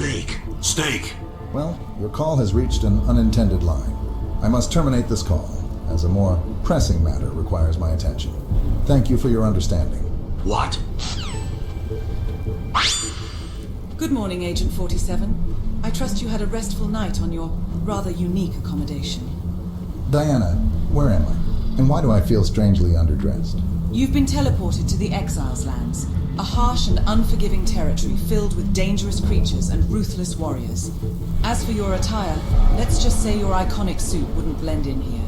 Steak. Well, your call has reached an unintended line. I must terminate this call, as a more pressing matter requires my attention. Thank you for your understanding. What? Good morning, Agent 47. I trust you had a restful night on your rather unique accommodation. Diana, where am I? And why do I feel strangely underdressed? You've been teleported to the Exiles lands, a harsh and unforgiving territory filled with dangerous creatures and ruthless warriors. As for your attire, let's just say your iconic suit wouldn't blend in here.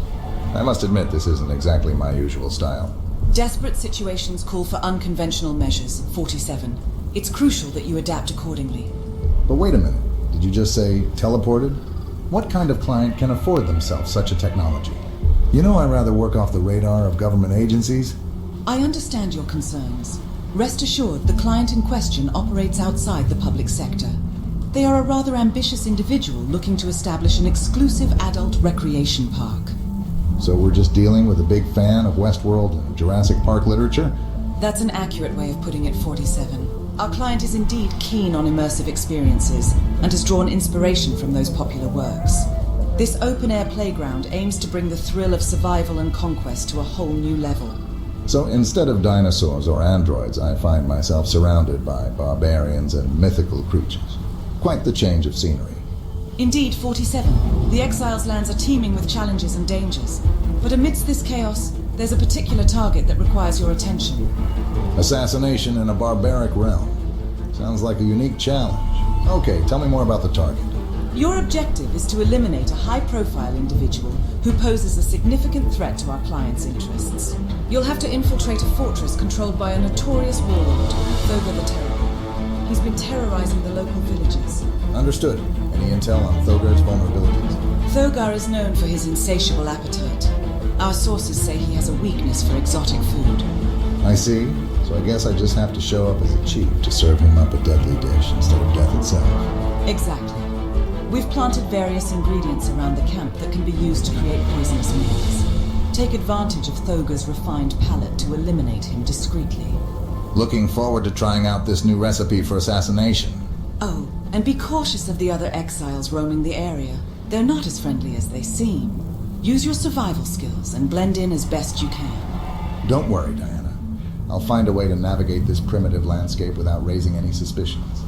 I must admit this isn't exactly my usual style. Desperate situations call for unconventional measures, 47. It's crucial that you adapt accordingly. But wait a minute, did you just say teleported? What kind of client can afford themselves such a technology? You know I rather work off the radar of government agencies. I understand your concerns. Rest assured, the client in question operates outside the public sector. They are a rather ambitious individual looking to establish an exclusive adult recreation park. So we're just dealing with a big fan of Westworld and Jurassic Park literature? That's an accurate way of putting it, 47. Our client is indeed keen on immersive experiences and has drawn inspiration from those popular works. This open-air playground aims to bring the thrill of survival and conquest to a whole new level. So instead of dinosaurs or androids, I find myself surrounded by barbarians and mythical creatures. Quite the change of scenery. Indeed, 47. The Exiles lands are teeming with challenges and dangers. But amidst this chaos, there's a particular target that requires your attention. Assassination in a barbaric realm. Sounds like a unique challenge. Okay, tell me more about the target. Your objective is to eliminate a high-profile individual who poses a significant threat to our client's interests. You'll have to infiltrate a fortress controlled by a notorious warlord, Thogor the Terrible. He's been terrorizing the local villages. Understood. Any intel on Thogor's vulnerabilities? Thogor is known for his insatiable appetite. Our sources say he has a weakness for exotic food. I see. So I guess I just have to show up as a chief to serve him up a deadly dish instead of death itself. Exactly. We've planted various ingredients around the camp that can be used to create poisonous meals. Take advantage of Thogor's refined palate to eliminate him discreetly. Looking forward to trying out this new recipe for assassination. Oh, and be cautious of the other exiles roaming the area. They're not as friendly as they seem. Use your survival skills and blend in as best you can. Don't worry, Diana. I'll find a way to navigate this primitive landscape without raising any suspicions.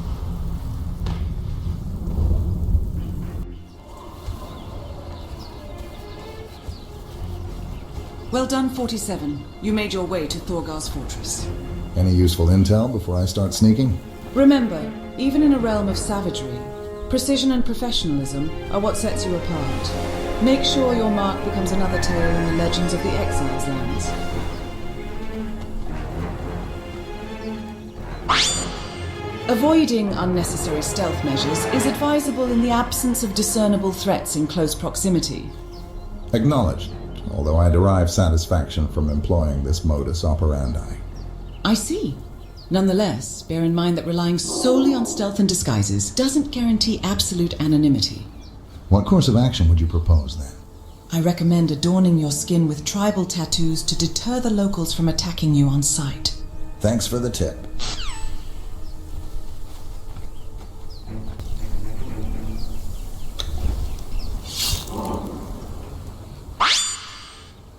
Well done, 47. You made your way to Thorgar's fortress. Any useful intel before I start sneaking? Remember, even in a realm of savagery, precision and professionalism are what sets you apart. Make sure your mark becomes another tale in the legends of the Exiles lands. Avoiding unnecessary stealth measures is advisable in the absence of discernible threats in close proximity. Acknowledged, although I derive satisfaction from employing this modus operandi. I see. Nonetheless, bear in mind that relying solely on stealth and disguises doesn't guarantee absolute anonymity. What course of action would you propose, then? I recommend adorning your skin with tribal tattoos to deter the locals from attacking you on sight. Thanks for the tip.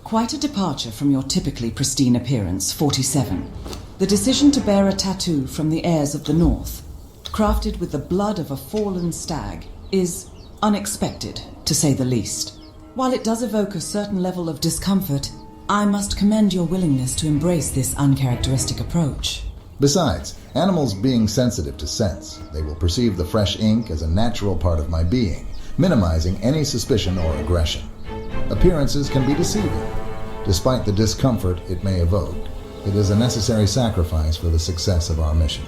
Quite a departure from your typically pristine appearance, 47. The decision to bear a tattoo from the heirs of the North, crafted with the blood of a fallen stag, is unexpected, to say the least. While it does evoke a certain level of discomfort, I must commend your willingness to embrace this uncharacteristic approach. Besides, animals being sensitive to scents, they will perceive the fresh ink as a natural part of my being, minimizing any suspicion or aggression. Appearances can be deceiving. Despite the discomfort it may evoke, it is a necessary sacrifice for the success of our mission.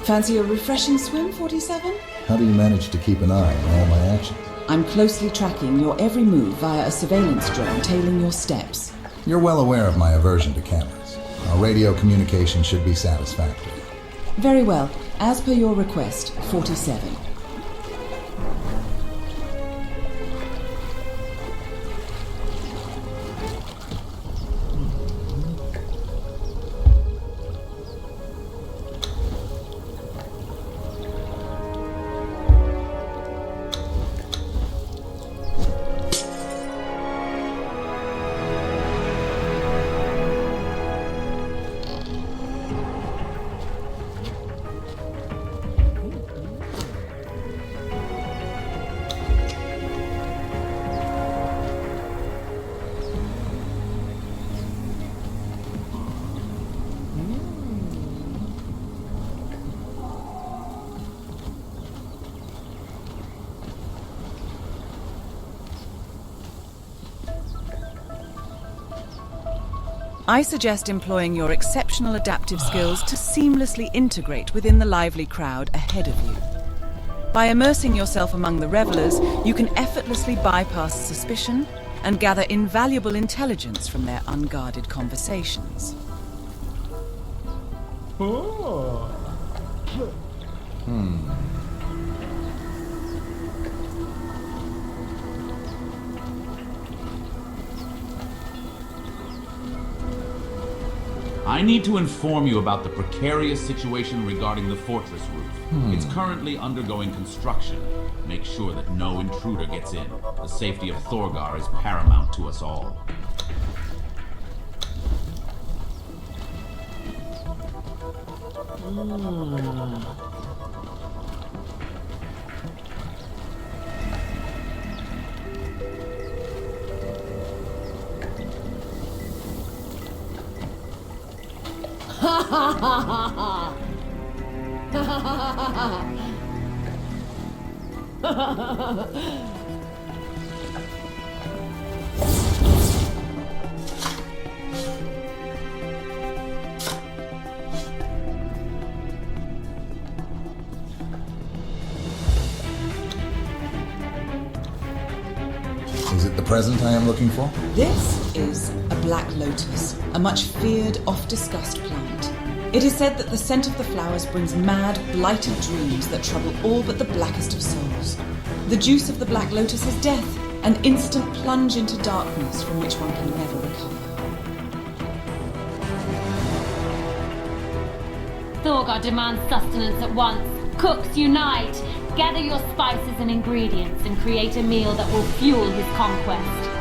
Fancy a refreshing swim, 47? How do you manage to keep an eye on all my actions? I'm closely tracking your every move via a surveillance drone tailing your steps. You're well aware of my aversion to cameras. Our radio communication should be satisfactory. Very well. As per your request, 47. I suggest employing your exceptional adaptive skills to seamlessly integrate within the lively crowd ahead of you. By immersing yourself among the revelers, you can effortlessly bypass suspicion and gather invaluable intelligence from their unguarded conversations. I need to inform you about the precarious situation regarding the fortress roof. It's currently undergoing construction. Make sure that no intruder gets in. The safety of Thorgar is paramount to us all. Is it the present I am looking for? This is a black lotus, a much feared, oft-discussed plant. It is said that the scent of the flowers brings mad, blighted dreams that trouble all but the blackest of souls. The juice of the black lotus is death, an instant plunge into darkness from which one can never recover. Thorgar demands sustenance at once. Cooks unite! Gather your spices and ingredients and create a meal that will fuel his conquest.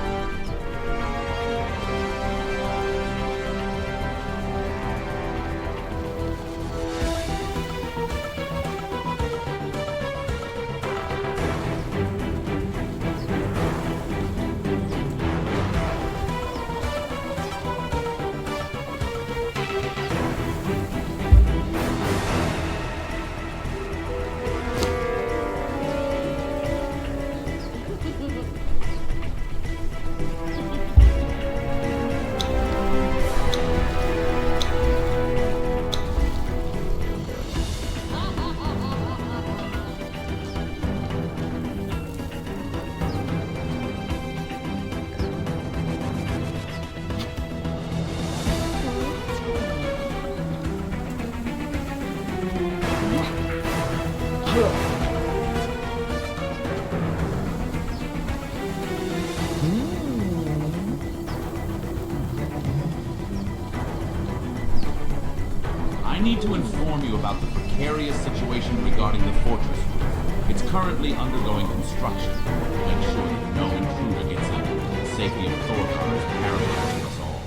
I need to inform you about the precarious situation regarding the fortress roof. It's currently undergoing construction. Make sure that no intruder gets in. The safety of Thorgar is paramount to us all.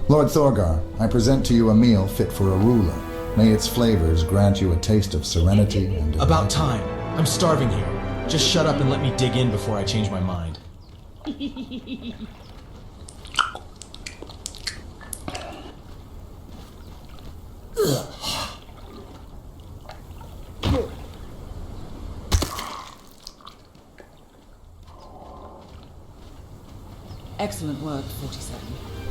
Lord Thorgar, I present to you a meal fit for a ruler. May its flavors grant you a taste of serenity and... About time. I'm starving here. Just shut up and let me dig in before I change my mind. Excellent work, 47.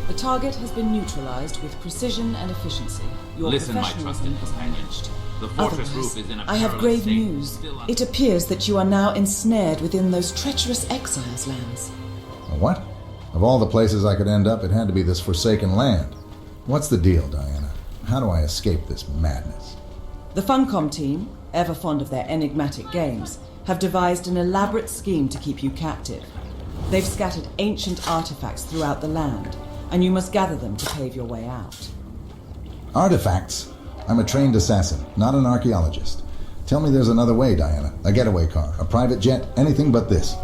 The target has been neutralized with precision and efficiency. Your Listen, my professionalism trusted has companion. unmatched. The fortress Otherwise, roof is in a I have perilous grave state, news. still It appears that you are now ensnared within those treacherous Exiles lands. What? Of all the places I could end up, it had to be this forsaken land. What's the deal, Diana? How do I escape this madness? The Funcom team, ever fond of their enigmatic games, have devised an elaborate scheme to keep you captive. They've scattered ancient artifacts throughout the land, and you must gather them to pave your way out. Artifacts? I'm a trained assassin, not an archaeologist. Tell me there's another way, Diana. A getaway car, a private jet, anything but this.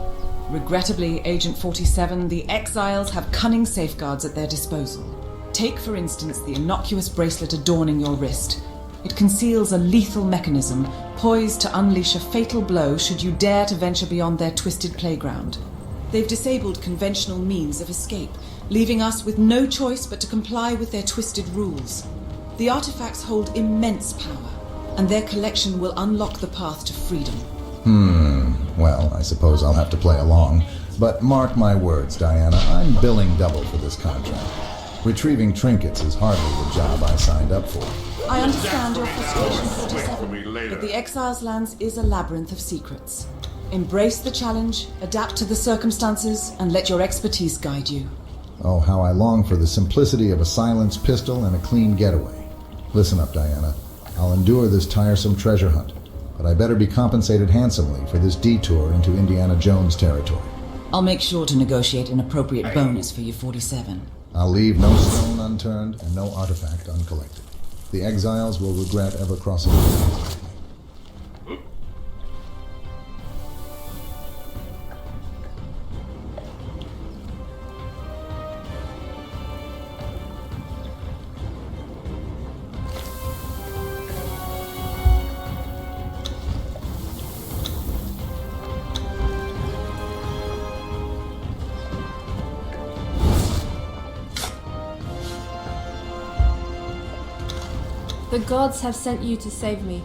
Regrettably, Agent 47, the Exiles have cunning safeguards at their disposal. Take, for instance, the innocuous bracelet adorning your wrist. It conceals a lethal mechanism poised to unleash a fatal blow should you dare to venture beyond their twisted playground. They've disabled conventional means of escape, leaving us with no choice but to comply with their twisted rules. The artifacts hold immense power, and their collection will unlock the path to freedom. Well, I suppose I'll have to play along. But mark my words, Diana, I'm billing double for this contract. Retrieving trinkets is hardly the job I signed up for. I understand your frustration, 47, but the Exiles' lands is a labyrinth of secrets. Embrace the challenge, adapt to the circumstances, and let your expertise guide you. Oh, how I long for the simplicity of a silenced pistol and a clean getaway. Listen up, Diana. I'll endure this tiresome treasure hunt, but I better be compensated handsomely for this detour into Indiana Jones territory. I'll make sure to negotiate an appropriate bonus for you, 47. I'll leave no stone unturned and no artifact uncollected. The Exiles will regret ever crossing the line. The gods have sent you to save me.